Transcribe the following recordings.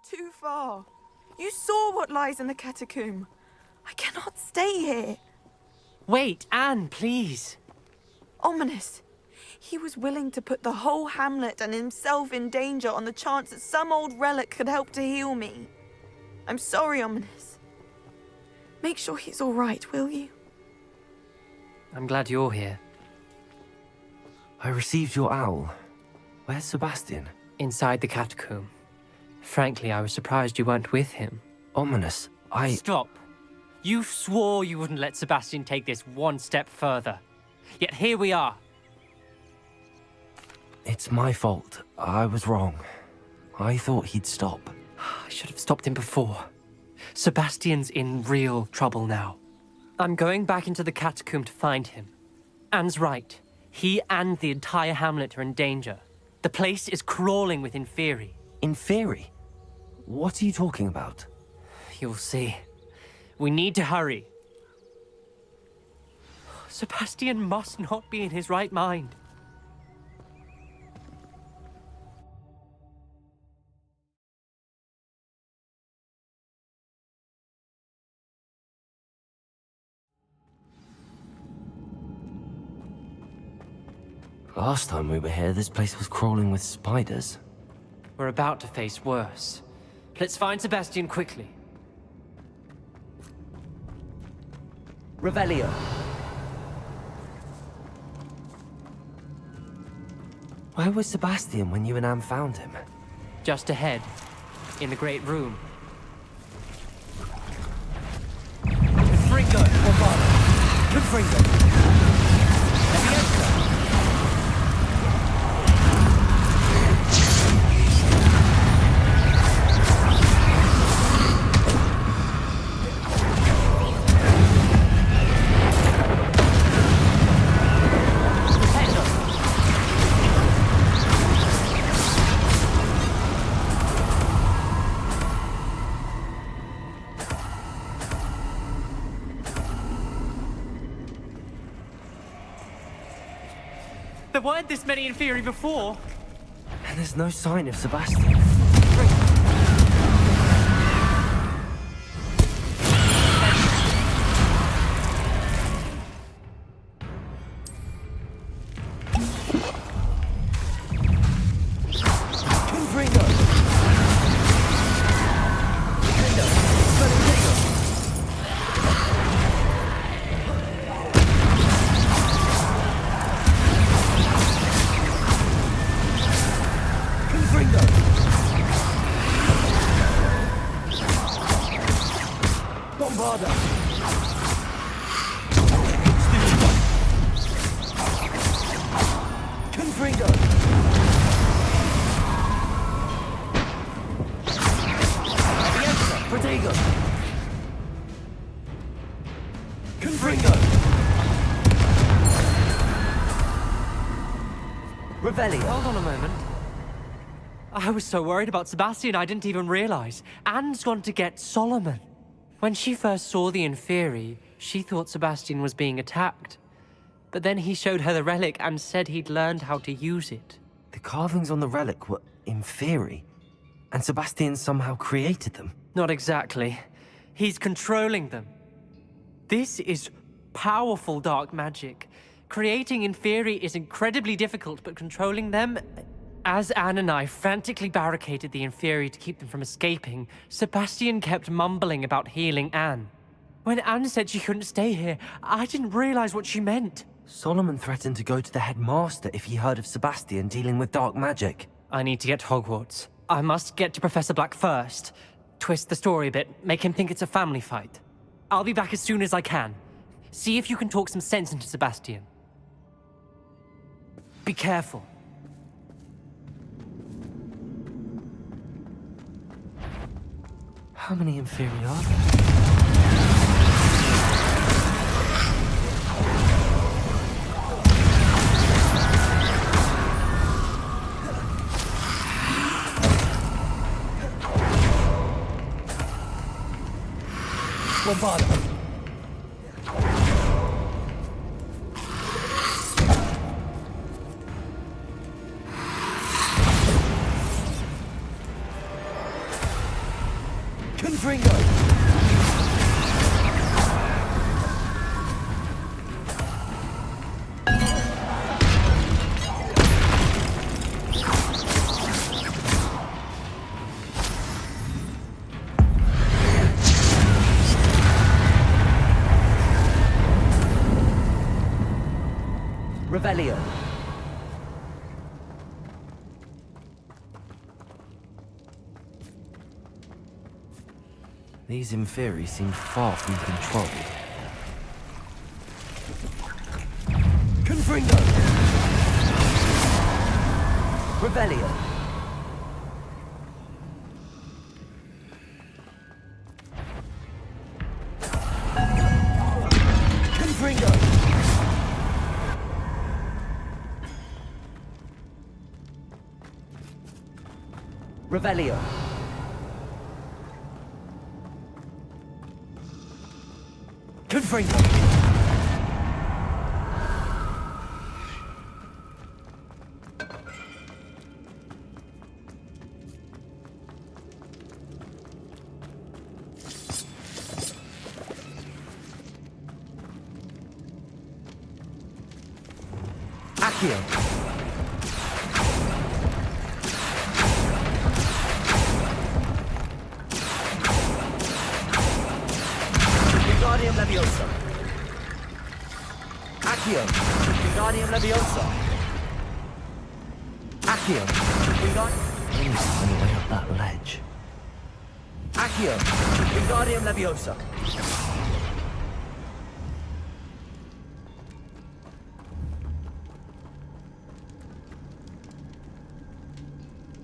too far. You saw what lies in the catacomb. I cannot stay here. Wait, Anne, please. Ominous. He was willing to put the whole hamlet and himself in danger on the chance that some old relic could help to heal me. I'm sorry, Ominous. Make sure he's all right, will you? I'm glad you're here. I received your owl. Where's Sebastian? Inside the catacomb. Frankly, I was surprised you weren't with him. Ominous, Stop. You swore you wouldn't let Sebastian take this one step further. Yet here we are. It's my fault. I was wrong. I thought he'd stop. I should have stopped him before. Sebastian's in real trouble now. I'm going back into the catacomb to find him. Anne's right. He and the entire hamlet are in danger. The place is crawling with inferi. Inferi? What are you talking about? You'll see. We need to hurry. Sebastian must not be in his right mind. Last time we were here, this place was crawling with spiders. We're about to face worse. Let's find Sebastian quickly. Revelio. Where was Sebastian when you and Anne found him? Just ahead, in the great room. Confringo! Confringo! There weren't this many inferi before. And there's no sign of Sebastian. Hold on a moment. I was so worried about Sebastian I didn't even realize. Anne's gone to get Solomon. When she first saw the inferi, she thought Sebastian was being attacked. But then he showed her the relic and said he'd learned how to use it. The carvings on the relic were inferi, and Sebastian somehow created them. Not exactly. He's controlling them. This is powerful dark magic. Creating inferi is incredibly difficult, but controlling them... As Anne and I frantically barricaded the inferi to keep them from escaping, Sebastian kept mumbling about healing Anne. When Anne said she couldn't stay here, I didn't realize what she meant. Solomon threatened to go to the headmaster if he heard of Sebastian dealing with dark magic. I need to get to Hogwarts. I must get to Professor Black first. Twist the story a bit, make him think it's a family fight. I'll be back as soon as I can. See if you can talk some sense into Sebastian. Be careful. How many inferi are there? Bombarda. Confringo! Revelio. These inferi seem far from controlled. Confringo. Revelio. Confringo. Revelio. Confringo. Accio. Wingardium Leviosa. Accio. Wingardium Leviosa. Accio. Wingardium. I need to find a way up that ledge. Accio. Wingardium Leviosa.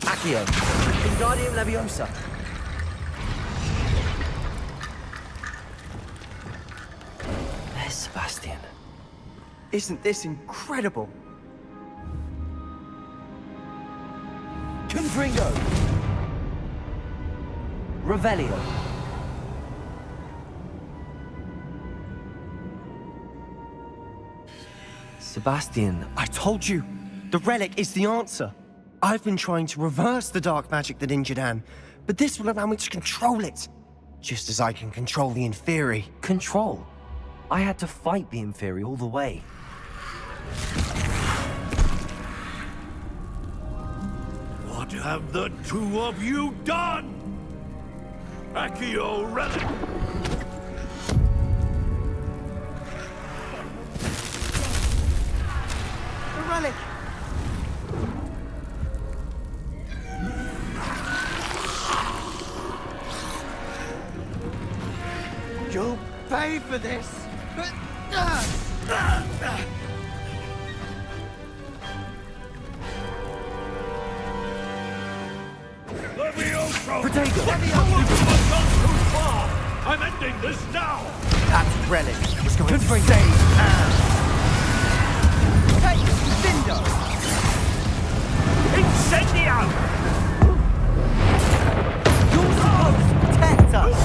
Accio. Wingardium Leviosa. There's Sebastian. Isn't this incredible? Confringo. Revelio. Sebastian, I told you, the relic is the answer. I've been trying to reverse the dark magic that injured Anne, but this will allow me to control it. Just as I can control the inferi. control. I had to fight the inferi all the way. What have the two of you done? Accio relic! The relic. You'll pay for this. Levioso! Protego! You've gone too far! I'm ending this now! That relic was going to save Anne. Hey, Cindo. Incendium! You're supposed to protect us.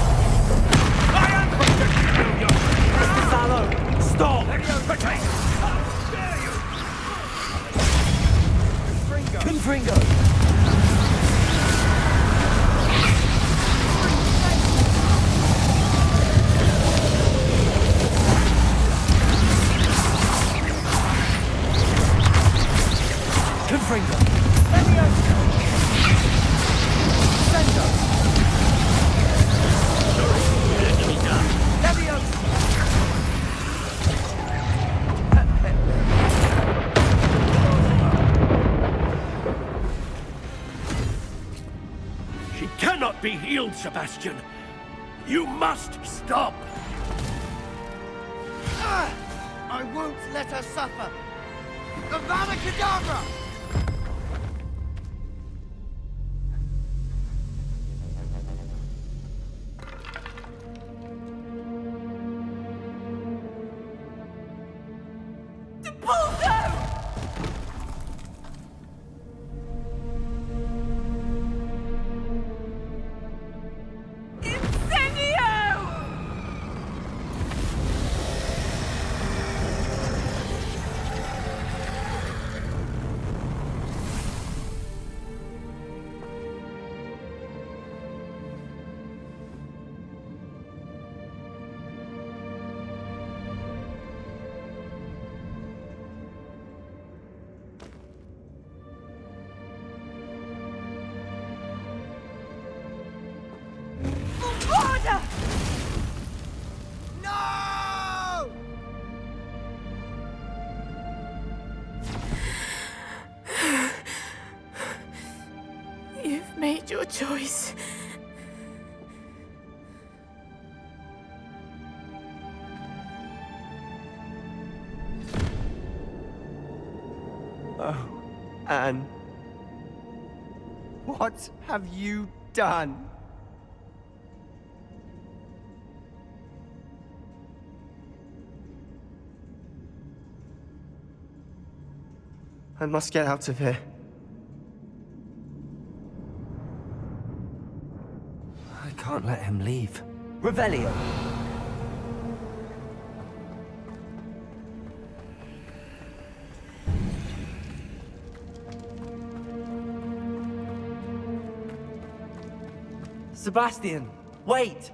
I am protecting you, Mr. Sallow. Stop! Protect! How dare you! Confringo. Confringo. Leviosa. Sendo. Leviosa. She cannot be healed, Sebastian. You must stop. I won't let her suffer. Avada Kedavra! a choice. Oh, Anne. What have you done? I must get out of here. I can't let him leave. Revelio. Sebastian, wait!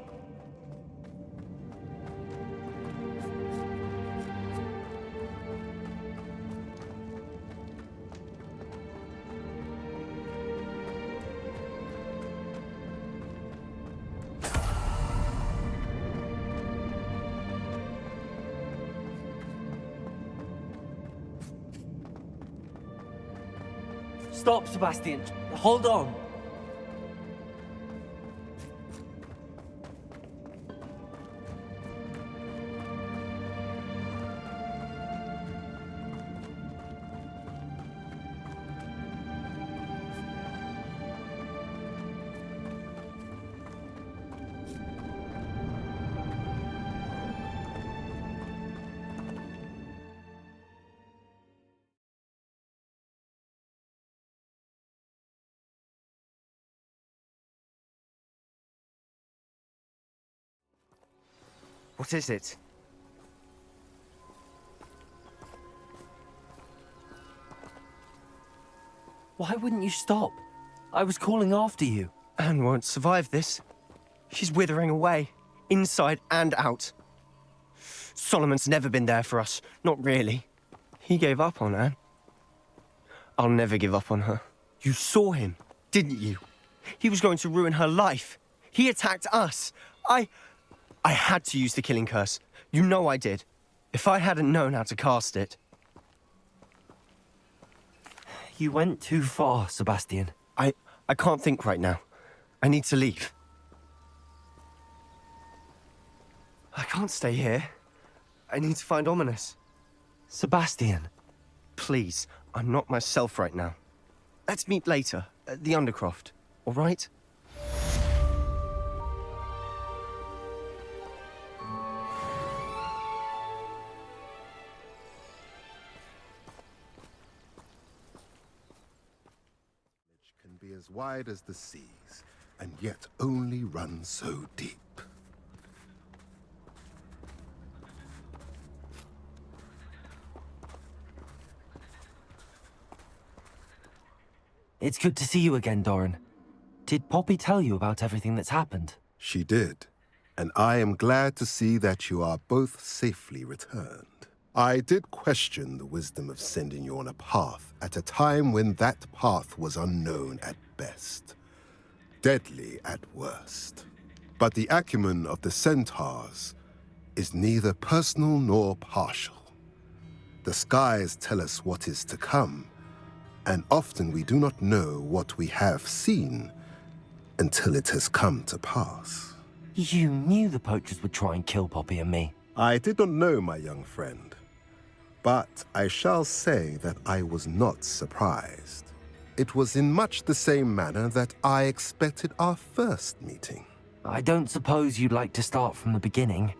Stop, Sebastian. Hold on. What is it? Why wouldn't you stop? I was calling after you. Anne won't survive this. She's withering away, inside and out. Solomon's never been there for us, not really. He gave up on Anne. I'll never give up on her. You saw him, didn't you? He was going to ruin her life. He attacked us. I had to use the killing curse. You know I did. If I hadn't known how to cast it... You went too far, Sebastian. I can't think right now. I need to leave. I can't stay here. I need to find Ominous. Sebastian. Please, I'm not myself right now. Let's meet later, at the Undercroft, all right? Can be as wide as the seas, and yet only run so deep. It's good to see you again, Doran. Did Poppy tell you about everything that's happened? She did, and I am glad to see that you are both safely returned. I did question the wisdom of sending you on a path at a time when that path was unknown at best, deadly at worst. But the acumen of the centaurs is neither personal nor partial. The skies tell us what is to come, and often we do not know what we have seen until it has come to pass. You knew the poachers would try and kill Poppy and me. I did not know, my young friend, but I shall say that I was not surprised. It was in much the same manner that I expected our first meeting. I don't suppose you'd like to start from the beginning.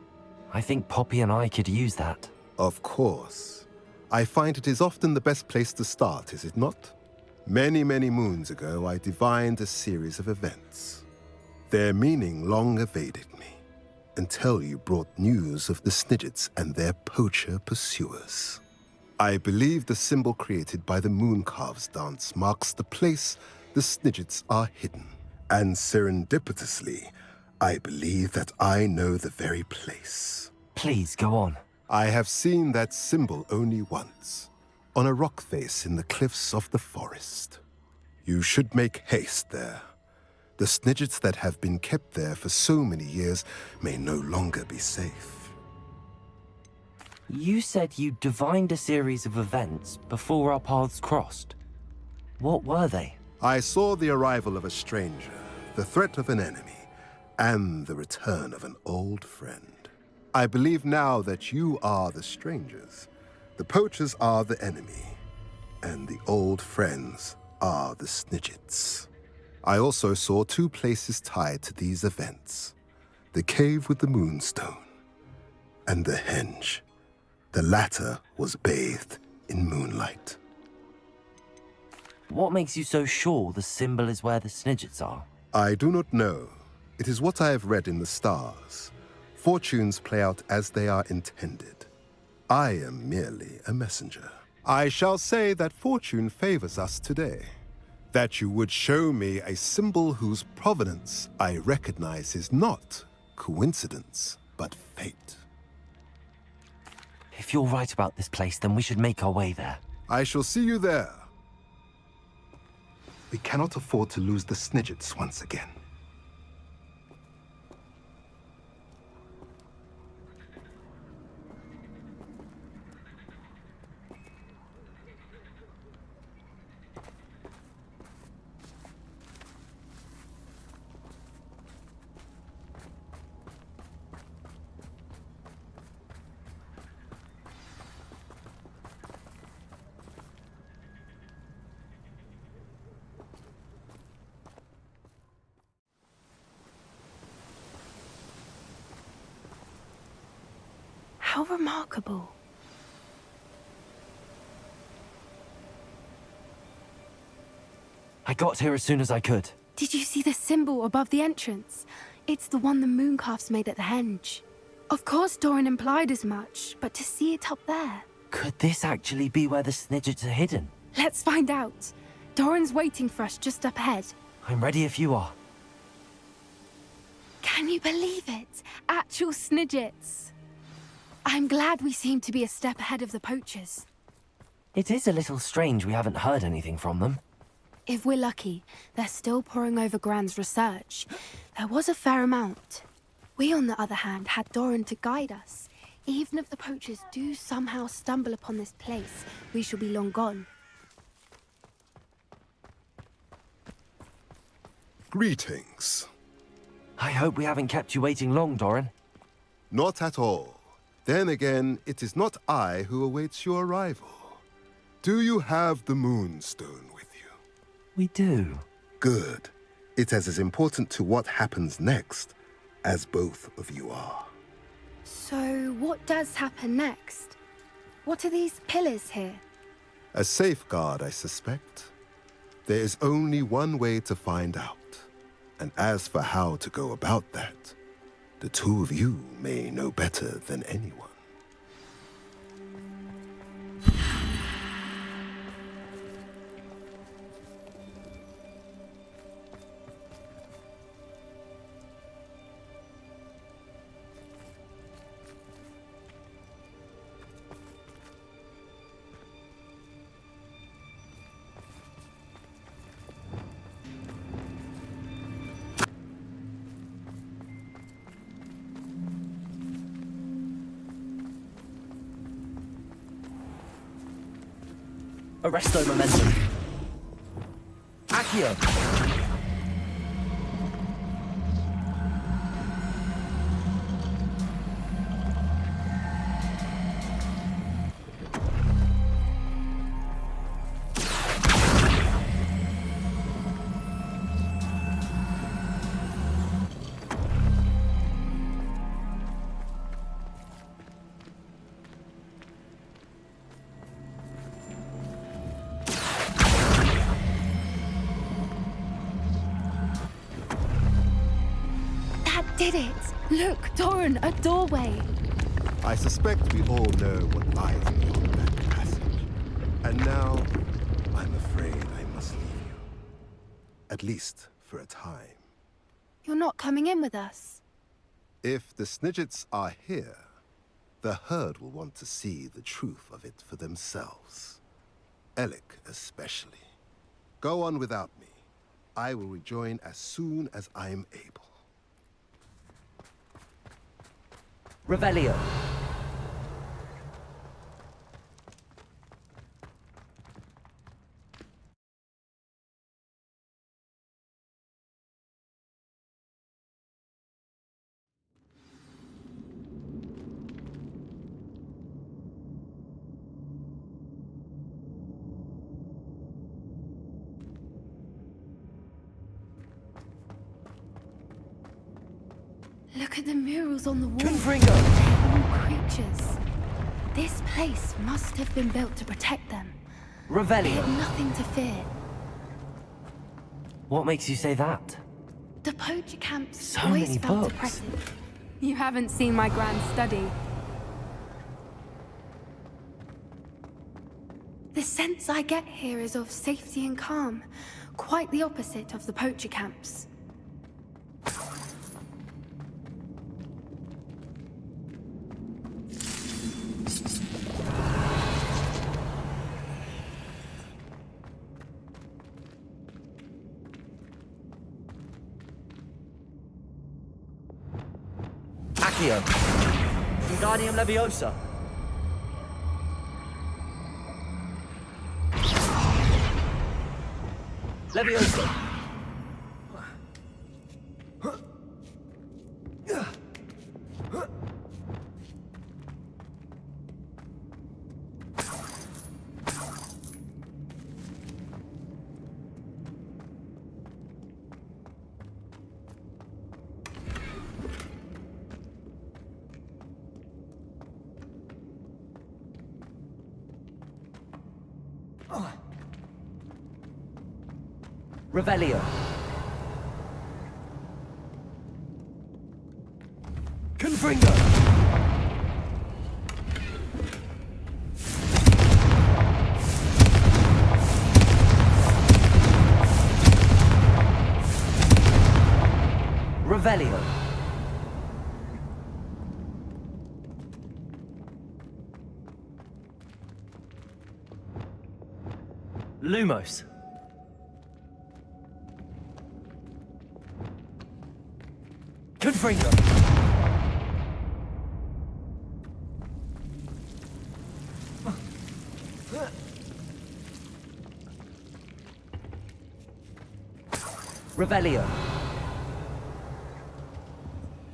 I think Poppy and I could use that. Of course. I find it is often the best place to start, is it not? Many, many moons ago, I divined a series of events. Their meaning long evaded me, until you brought news of the Snidgets and their poacher pursuers. I believe the symbol created by the Mooncalves dance marks the place the Snidgets are hidden. And serendipitously, I believe that I know the very place. Please, go on. I have seen that symbol only once, on a rock face in the cliffs of the forest. You should make haste there. The Snidgets that have been kept there for so many years may no longer be safe. You said you divined a series of events before our paths crossed. What were they? I saw the arrival of a stranger the threat of an enemy, and the return of an old friend. I believe now that you are the strangers, the poachers are the enemy, and the old friends are the Snidgets. I also saw two places tied to these events: the cave with the moonstone and the henge. The latter was bathed in moonlight. What makes you so sure the symbol is where the Snidgets are? I do not know. It is what I have read in the stars. Fortunes play out as they are intended. I am merely a messenger. I shall say that fortune favors us today. That you would show me a symbol whose provenance I recognize is not coincidence, but fate. If you're right about this place, then we should make our way there. I shall see you there. We cannot afford to lose the Snidgets once again. How remarkable. I got here as soon as I could. Did you see the symbol above the entrance? It's the one the mooncalfs made at the henge. Of course Doran implied as much, but to see it up there... Could this actually be where the Snidgets are hidden? Let's find out. Doran's waiting for us just up ahead. I'm ready if you are. Can you believe it? Actual Snidgets. I'm glad we seem to be a step ahead of the poachers. It is a little strange we haven't heard anything from them. If we're lucky, they're still poring over Gran's research. There was a fair amount. We, on the other hand, had Doran to guide us. Even if the poachers do somehow stumble upon this place, we shall be long gone. Greetings. I hope we haven't kept you waiting long, Doran. Not at all. Then again, it is not I who awaits your arrival. Do you have the moonstone with you? We do. Good. It is as important to what happens next as both of you are. So, what does happen next? What are these pillars here? A safeguard, I suspect. There is only one way to find out. And as for how to go about that, the two of you may know better than anyone. Arresto momentum. Accio. Did it! Look, Doran, a doorway! I suspect we all know what lies beyond that passage. And now, I'm afraid I must leave you. At least for a time. You're not coming in with us. If the Snidgets are here, the herd will want to see the truth of it for themselves. Alec especially. Go on without me. I will rejoin as soon as I am able. Revelio. Look at the murals on the wall. Confringo! They're all creatures. This place must have been built to protect them. They Revelio! have nothing to fear. What makes you say that? The poacher camps So always many felt books. oppressive. You haven't seen my grand study. The sense I get here is of safety and calm, quite the opposite of the poacher camps. Accio! Wingardium Leviosa! Leviosa! Revelio! Confringo! Revelio! Lumos! Confringo! Revelio!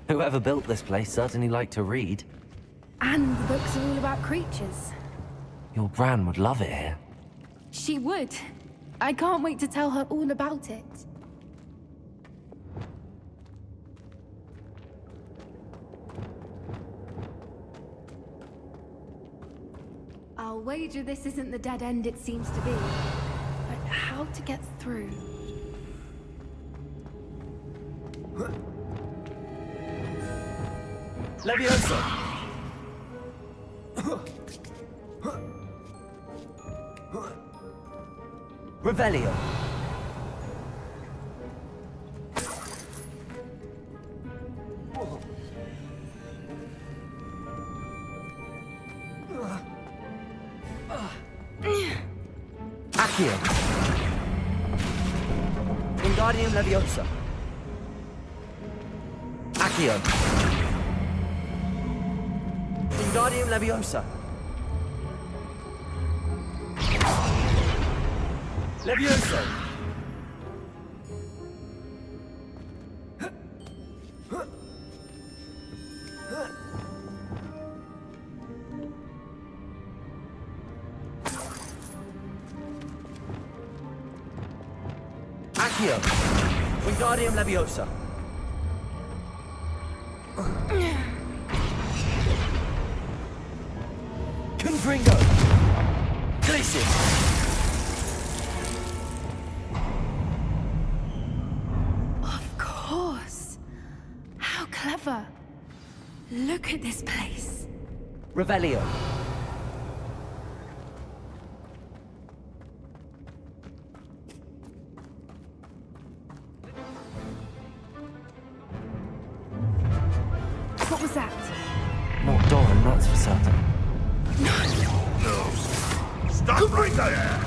Whoever built this place certainly liked to read. And the books are all about creatures. Your Gran would love it here. She would. I can't wait to tell her all about it. I'll wager this isn't the dead end it seems to be. But how to get through? Leviosa! Revelio! Accio! Wingardium Leviosa! Accio! Wingardium Leviosa! Leviosa! Accio! Wingardium Leviosa! Confringo! Glacius! Of course. How clever. Look at this place. Revelio! What was that? Not Doran, that's for certain. Stop right there!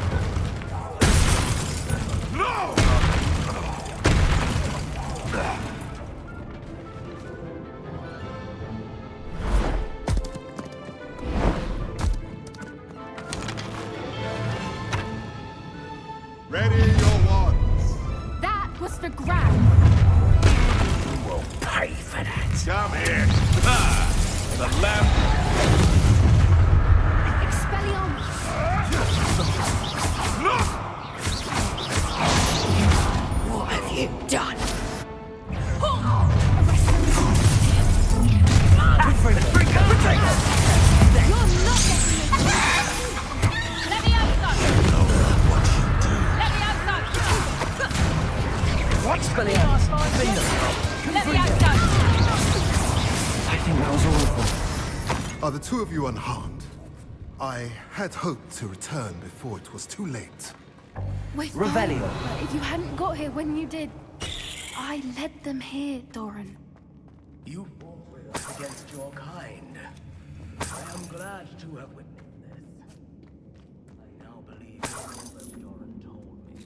No! Ready your wands. That was for Gran. You will pay for that. Come here. Ah, the lamp. Expelliarmus. No! What have you done? Arrest them. Are the two of you unharmed? I had hoped to return before it was too late. We're Revelio. fine, but if you hadn't got here when you did, I led them here, Doran. You fought with us against your kind. I am glad to have witnessed this. I now believe all that Doran told me.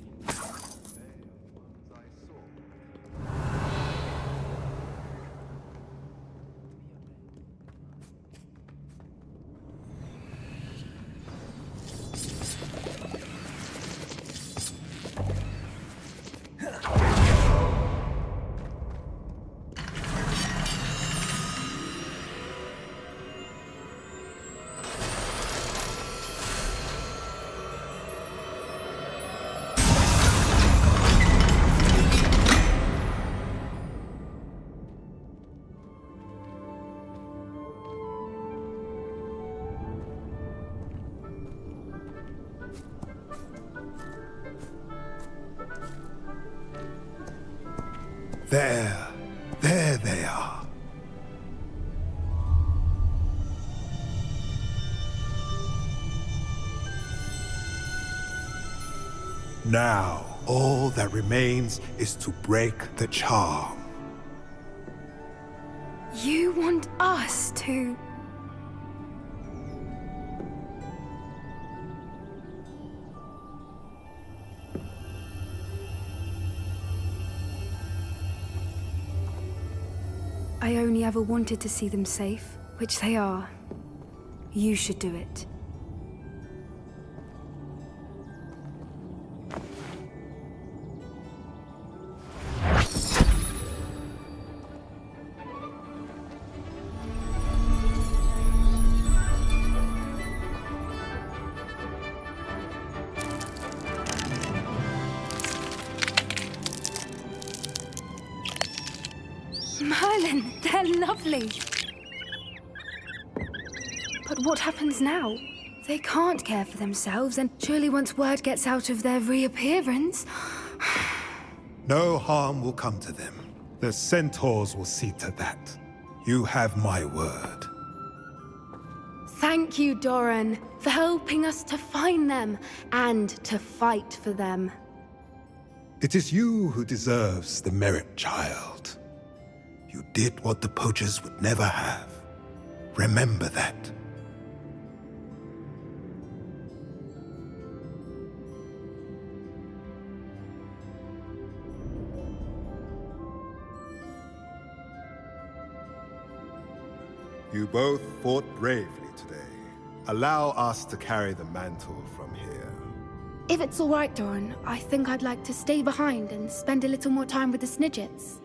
There they are. Now, all that remains is to break the charm. You want us to... I only ever wanted to see them safe, which they are. You should do it. Merlin, they're lovely. But what happens now? They can't care for themselves, and surely once word gets out of their reappearance... No harm will come to them. The centaurs will see to that. You have my word. Thank you, Doran, for helping us to find them and to fight for them. It is you who deserves the merit, child. You did what the poachers would never have. Remember that. You both fought bravely today. Allow us to carry the mantle from here. If it's all right, Doran, I think I'd like to stay behind and spend a little more time with the Snidgets.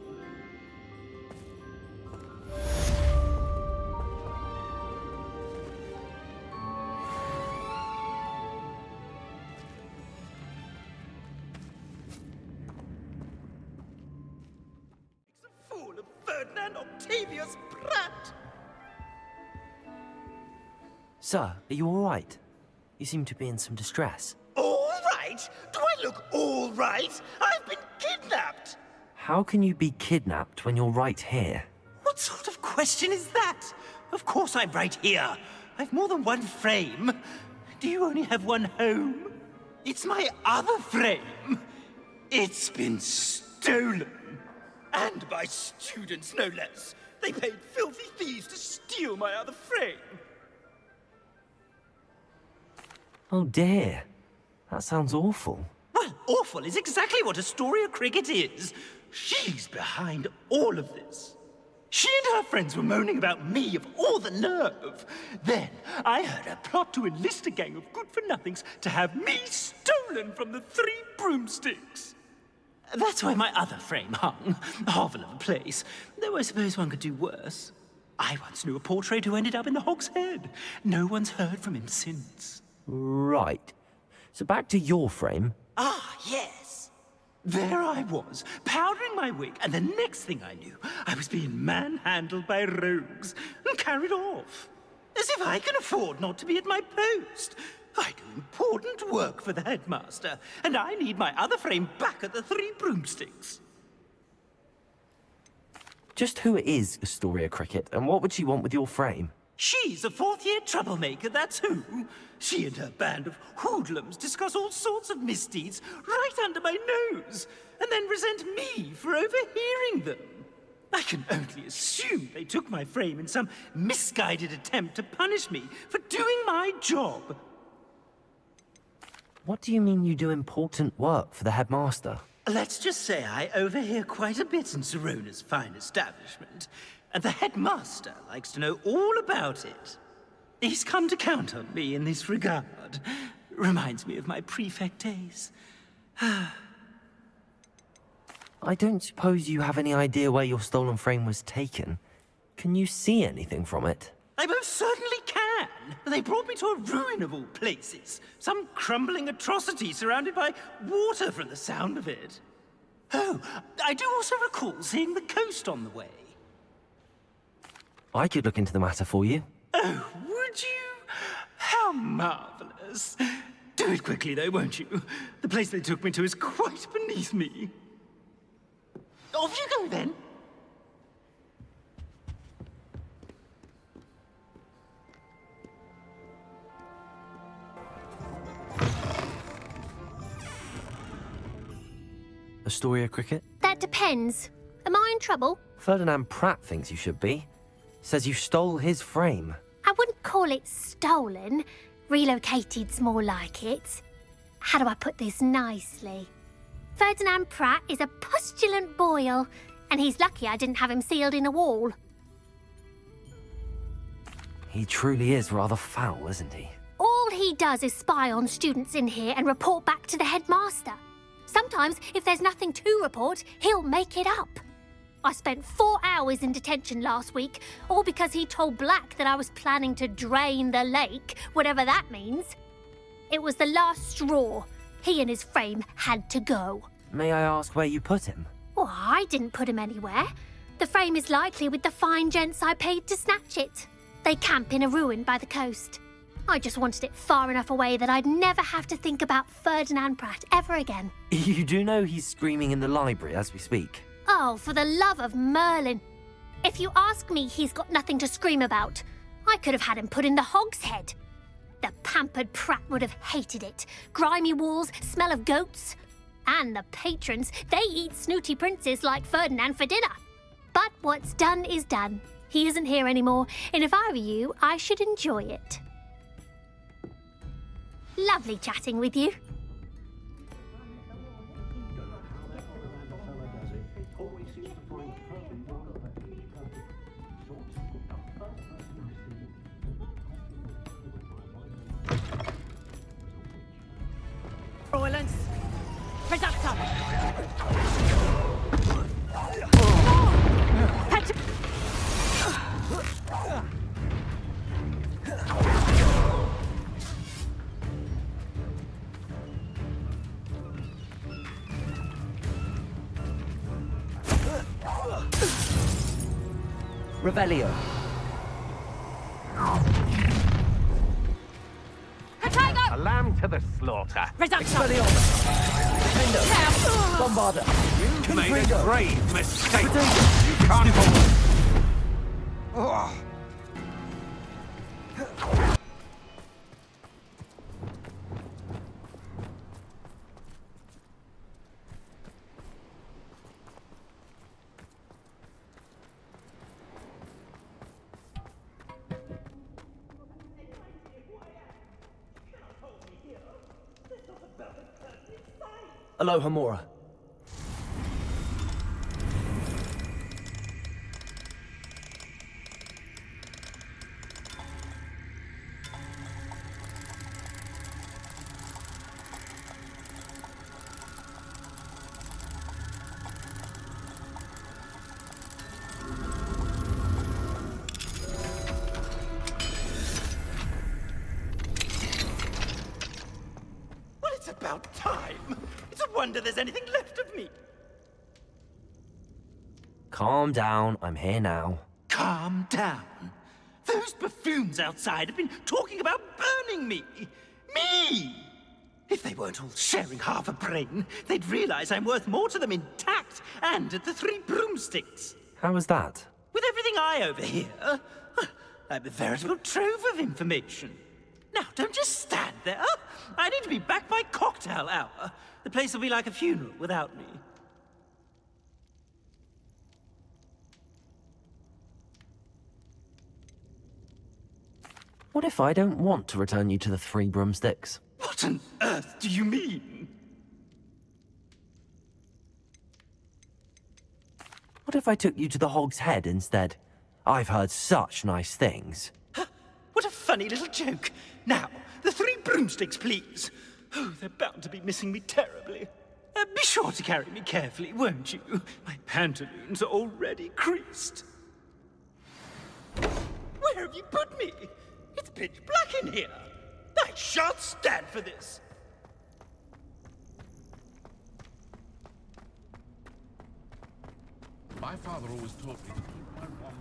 Fool of Ferdinand Octavius Pratt! Sir, are you all right? You seem to be in some distress. All right? Do I look all right? I've been kidnapped! How can you be kidnapped when you're right here? What sort of question is that? Of course I'm right here. I've more than one frame. Do you only have one home? It's my other frame. It's been stolen. And by students, no less. They paid filthy thieves to steal my other frame. Oh dear. That sounds awful. Well, awful is exactly what Astoria Cricket is. She's behind all of this. She and her friends were moaning about me of all the nerve. Then I heard her plot to enlist a gang of good-for-nothings to have me stolen from the Three Broomsticks. That's why my other frame hung. A hovel of a place. Though I suppose one could do worse. I once knew a portrait who ended up in the Hog's Head. No one's heard from him since. Right. So back to your frame. Ah, yes. There I was, powdering my wig, and the next thing I knew, I was being manhandled by rogues and carried off. As if I can afford not to be at my post. I do important work for the headmaster, and I need my other frame back at the Three Broomsticks. Just who is Astoria Cricket, and what would she want with your frame? She's a fourth-year troublemaker, that's who. She and her band of hoodlums discuss all sorts of misdeeds right under my nose, and then resent me for overhearing them. I can only assume they took my frame in some misguided attempt to punish me for doing my job. What do you mean you do important work for the headmaster? Let's just say I overhear quite a bit in Serona's fine establishment, and the headmaster likes to know all about it. He's come to count on me in this regard. Reminds me of my prefect days. I don't suppose you have any idea where your stolen frame was taken. Can you see anything from it? I most certainly can. They brought me to a ruin of all places. Some crumbling atrocity surrounded by water from the sound of it. Oh, I do also recall seeing the coast on the way. I could look into the matter for you. Oh, would you? How marvelous. Do it quickly, though, won't you? The place they took me to is quite beneath me. Off you go, then. Astoria Cricket? That depends. Am I in trouble? Ferdinand Pratt thinks you should be. Says you stole his frame. I wouldn't call it stolen. Relocated's more like it. How do I put this nicely? Ferdinand Pratt is a postulant boil, and he's lucky I didn't have him sealed in a wall. He truly is rather foul, isn't he? All he does is spy on students in here and report back to the headmaster. Sometimes, if there's nothing to report, he'll make it up. I spent 4 hours in detention last week, all because he told Black that I was planning to drain the lake, whatever that means. It was the last straw. He and his frame had to go. May I ask where you put him? Well, I didn't put him anywhere. The frame is likely with the fine gents I paid to snatch it. They camp in a ruin by the coast. I just wanted it far enough away that I'd never have to think about Ferdinand Pratt ever again. You do know he's screaming in the library as we speak. Oh, for the love of Merlin. If you ask me, he's got nothing to scream about. I could have had him put in the hogshead. The pampered Pratt would have hated it. Grimy walls, smell of goats. And the patrons, they eat snooty princes like Ferdinand for dinner. But what's done is done. He isn't here anymore, and if I were you, I should enjoy it. Lovely chatting with you. Violence. Reductor. Revelio. A lamb to the slaughter. Bombarder. You've made a grave mistake. You can't... Aloha Mora. Well, it's about time. It's a wonder there's anything left of me. Calm down, I'm here now. Calm down. Those buffoons outside have been talking about burning me. Me! If they weren't all sharing half a brain, they'd realize I'm worth more to them intact and at the 3 broomsticks. How was that? With everything I overhear, I'm a veritable trove of information. Now, don't just stand there. I need to be back by cocktail hour. The place will be like a funeral without me. What if I don't want to return you to the Three Broomsticks? What on earth do you mean? What if I took you to the Hog's Head instead? I've heard such nice things. What a funny little joke. Now, the Three Broomsticks, please. Oh, they're bound to be missing me terribly. Be sure to carry me carefully, won't you? My pantaloons are already creased. Where have you put me? It's pitch black in here. I shan't stand for this. My father always taught me to keep my wand.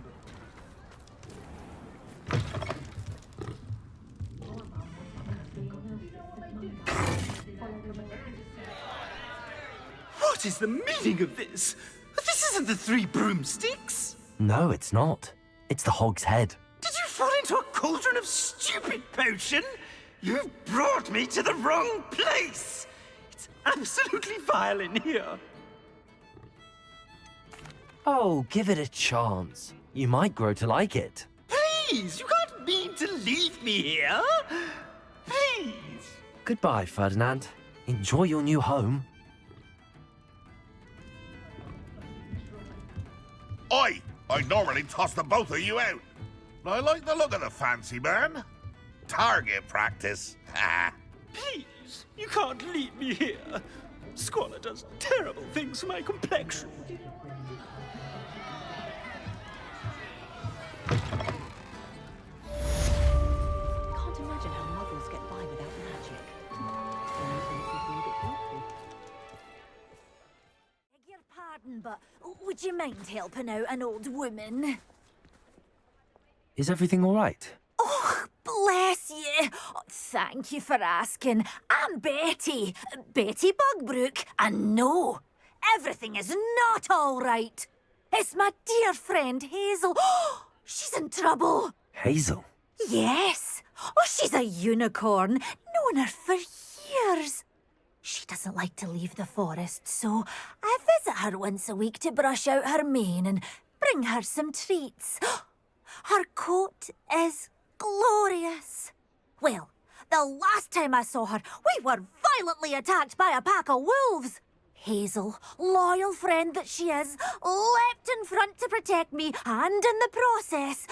What is the meaning of this? This isn't the Three Broomsticks. No, it's not. It's the Hog's Head. Did you fall into a cauldron of stupid potion? You've brought me to the wrong place. It's absolutely vile in here. Oh, give it a chance. You might grow to like it. Please, you can't mean to leave me here. Please. Goodbye, Ferdinand. Enjoy your new home. I normally toss the both of you out. But I like the look of the fancy man. Target practice. Please, you can't leave me here. Squalor does terrible things for my complexion. Can't imagine how muggles get by without magic. Beg your pardon, but would you mind helping out an old woman? Is everything all right? Oh, bless you. Oh, thank you for asking. I'm Betty. Betty Bugbrook. And no, everything is not all right. It's my dear friend Hazel. Oh, she's in trouble. Hazel? Yes. Oh, she's a unicorn. Known her for years. She doesn't like to leave the forest, so I visit her once a week to brush out her mane and bring her some treats. Her coat is glorious. Well, the last time I saw her, we were violently attacked by a pack of wolves. Hazel, loyal friend that she is, leapt in front to protect me, and in the process,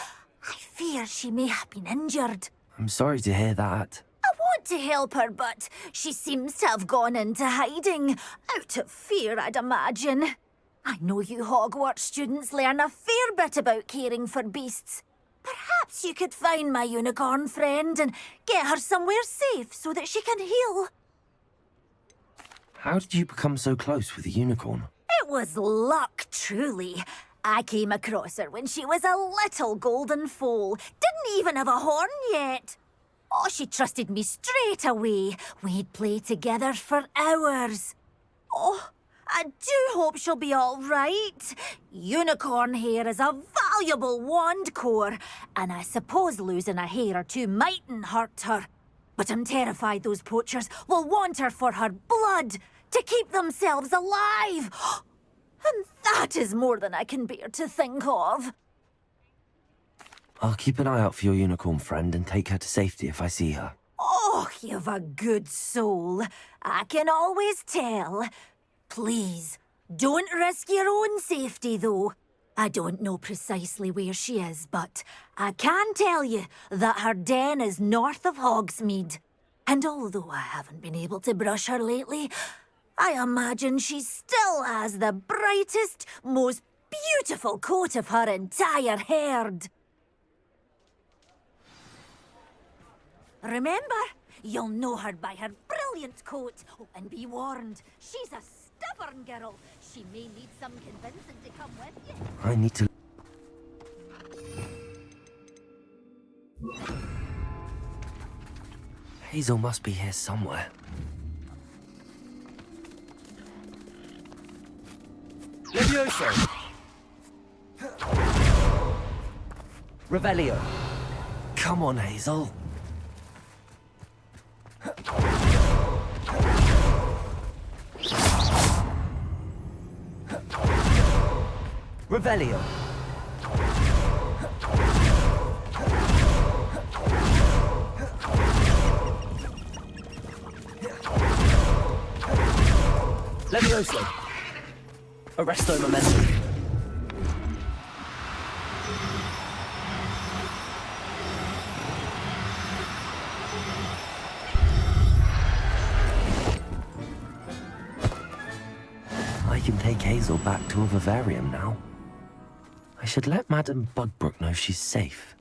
I fear she may have been injured. I'm sorry to hear that. I want to help her, but she seems to have gone into hiding. Out of fear, I'd imagine. I know you Hogwarts students learn a fair bit about caring for beasts. Perhaps you could find my unicorn friend and get her somewhere safe so that she can heal. How did you become so close with the unicorn? It was luck, truly. I came across her when she was a little golden foal. Didn't even have a horn yet. Oh, she trusted me straight away. We'd play together for hours. Oh, I do hope she'll be all right. Unicorn hair is a valuable wand core, and I suppose losing a hair or two mightn't hurt her. But I'm terrified those poachers will want her for her blood, to keep themselves alive. And that is more than I can bear to think of. I'll keep an eye out for your unicorn friend and take her to safety if I see her. Oh, you've a good soul. I can always tell. Please, don't risk your own safety, though. I don't know precisely where she is, but I can tell you that her den is north of Hogsmeade. And although I haven't been able to brush her lately, I imagine she still has the brightest, most beautiful coat of her entire herd. Remember, you'll know her by her brilliant coat. Oh, and be warned, she's a stubborn girl. She may need some convincing to come with you. I need to... Hazel must be here somewhere. Levioso! Revelio! Come on, Hazel. Revelio. Levioso. Arresto momentum. I can take Hazel back to a vivarium now. I should let Madame Bugbrook know she's safe.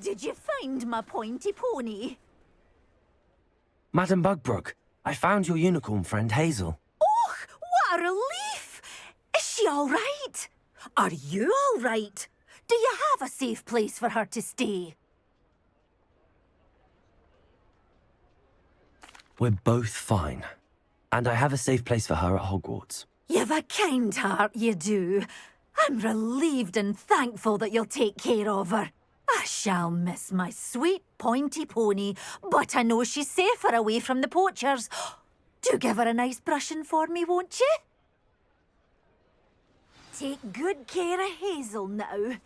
Did you find my pointy pony? Madame Bugbrook, I found your unicorn friend Hazel. Oh, what a relief! Is she all right? Are you all right? Do you have a safe place for her to stay? We're both fine. And I have a safe place for her at Hogwarts. You've a kind heart, you do. I'm relieved and thankful that you'll take care of her. I shall miss my sweet pointy pony, but I know she's safer away from the poachers. Do give her a nice brushing for me, won't you? Take good care of Hazel now.